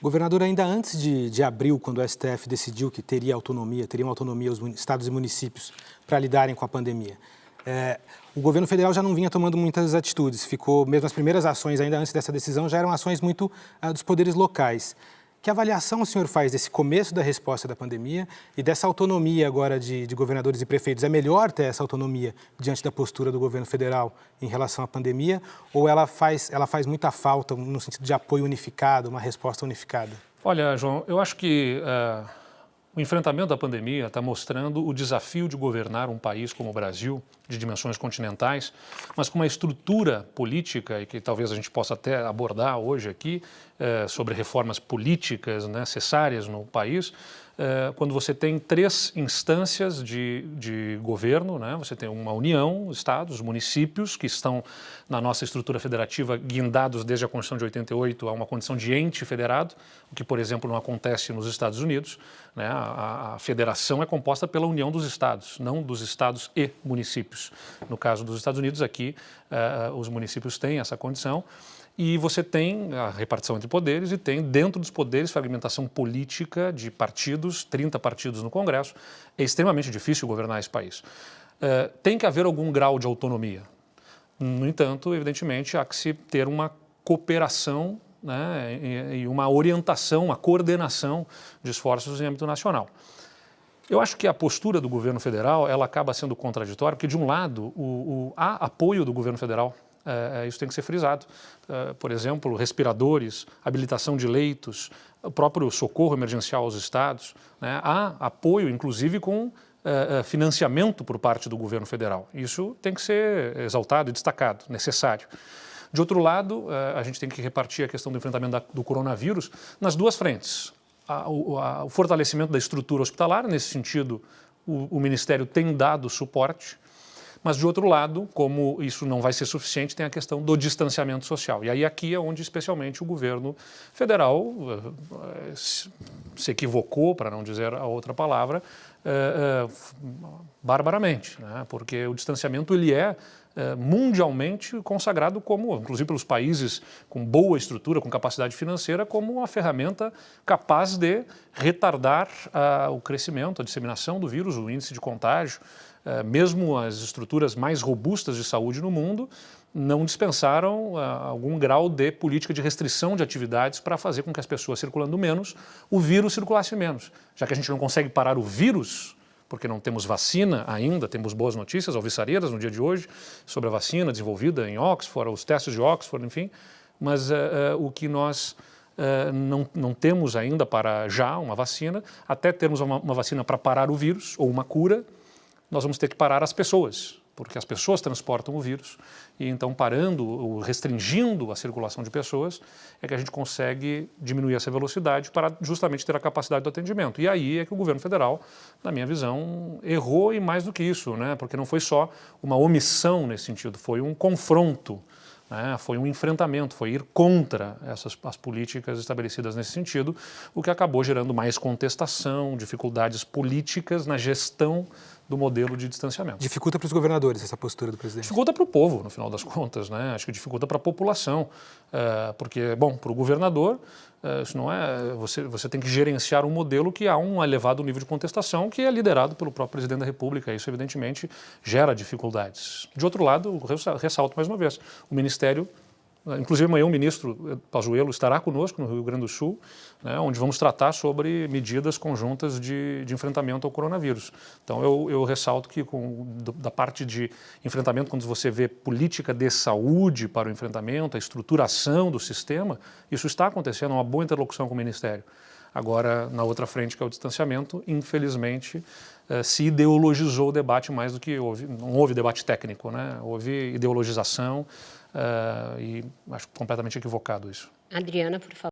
Governador, ainda antes de abril, quando o STF decidiu que teriam autonomia os estados e municípios para lidarem com a pandemia, o governo federal já não vinha tomando muitas atitudes. Mesmo as primeiras ações, ainda antes dessa decisão, já eram ações muito dos poderes locais. Que avaliação o senhor faz desse começo da resposta da pandemia e dessa autonomia agora de governadores e prefeitos? É melhor ter essa autonomia diante da postura do governo federal em relação à pandemia ou ela faz muita falta no sentido de apoio unificado, uma resposta unificada? Olha, João, eu acho que o enfrentamento da pandemia está mostrando o desafio de governar um país como o Brasil, de dimensões continentais, mas com uma estrutura política, e que talvez a gente possa até abordar hoje aqui, sobre reformas políticas necessárias no país, quando você tem três instâncias de governo, você tem uma União, estados, municípios, que estão na nossa estrutura federativa guindados desde a Constituição de 88 a uma condição de ente federado, o que, por exemplo, não acontece nos Estados Unidos. A federação é composta pela união dos estados, não dos estados e municípios. No caso dos Estados Unidos, aqui, os municípios têm essa condição. E você tem a repartição entre poderes e tem, dentro dos poderes, fragmentação política de partidos, 30 partidos no Congresso. É extremamente difícil governar esse país. Tem que haver algum grau de autonomia. No entanto, evidentemente, há que se ter uma cooperação e uma orientação, uma coordenação de esforços em âmbito nacional. Eu acho que a postura do governo federal ela acaba sendo contraditória, porque, de um lado, há apoio do governo federal. Isso tem que ser frisado. Por exemplo, respiradores, habilitação de leitos, o próprio socorro emergencial aos estados. Há apoio, inclusive, com financiamento por parte do governo federal. Isso tem que ser exaltado e destacado, necessário. De outro lado, a gente tem que repartir a questão do enfrentamento do coronavírus nas duas frentes. O fortalecimento da estrutura hospitalar, nesse sentido, o Ministério tem dado suporte. Mas, de outro lado, como isso não vai ser suficiente, tem a questão do distanciamento social. E aí aqui é onde, especialmente, o governo federal se equivocou, para não dizer a outra palavra, barbaramente, porque o distanciamento ele é mundialmente consagrado como, inclusive pelos países com boa estrutura, com capacidade financeira, como uma ferramenta capaz de retardar o crescimento, a disseminação do vírus, o índice de contágio. Mesmo as estruturas mais robustas de saúde no mundo não dispensaram algum grau de política de restrição de atividades para fazer com que as pessoas circulando menos, o vírus circulasse menos. Já que a gente não consegue parar o vírus, porque não temos vacina ainda, temos boas notícias alvissareiras no dia de hoje sobre a vacina desenvolvida em Oxford, os testes de Oxford, enfim, mas o que nós não temos ainda para já uma vacina, até termos uma vacina para parar o vírus ou uma cura, nós vamos ter que parar as pessoas, porque as pessoas transportam o vírus e então parando, restringindo a circulação de pessoas, é que a gente consegue diminuir essa velocidade para justamente ter a capacidade do atendimento. E aí é que o governo federal, na minha visão, errou e mais do que isso, porque não foi só uma omissão nesse sentido, foi um confronto. Foi um enfrentamento, foi ir contra as políticas estabelecidas nesse sentido, o que acabou gerando mais contestação, dificuldades políticas na gestão do modelo de distanciamento. Dificulta para os governadores essa postura do presidente? Dificulta para o povo, no final das contas, Acho que dificulta para a população, porque, bom, para o governador, isso não é. Você tem que gerenciar um modelo que há um elevado nível de contestação, que é liderado pelo próprio presidente da República. Isso, evidentemente, gera dificuldades. De outro lado, ressalto mais uma vez, o Ministério. Inclusive, amanhã o ministro Pazuello estará conosco no Rio Grande do Sul, onde vamos tratar sobre medidas conjuntas de enfrentamento ao coronavírus. Então, eu ressalto que da parte de enfrentamento, quando você vê política de saúde para o enfrentamento, a estruturação do sistema, isso está acontecendo, uma boa interlocução com o Ministério. Agora, na outra frente, que é o distanciamento, infelizmente, se ideologizou o debate mais do que houve. Não houve debate técnico, houve ideologização e acho completamente equivocado isso. Adriana, por favor.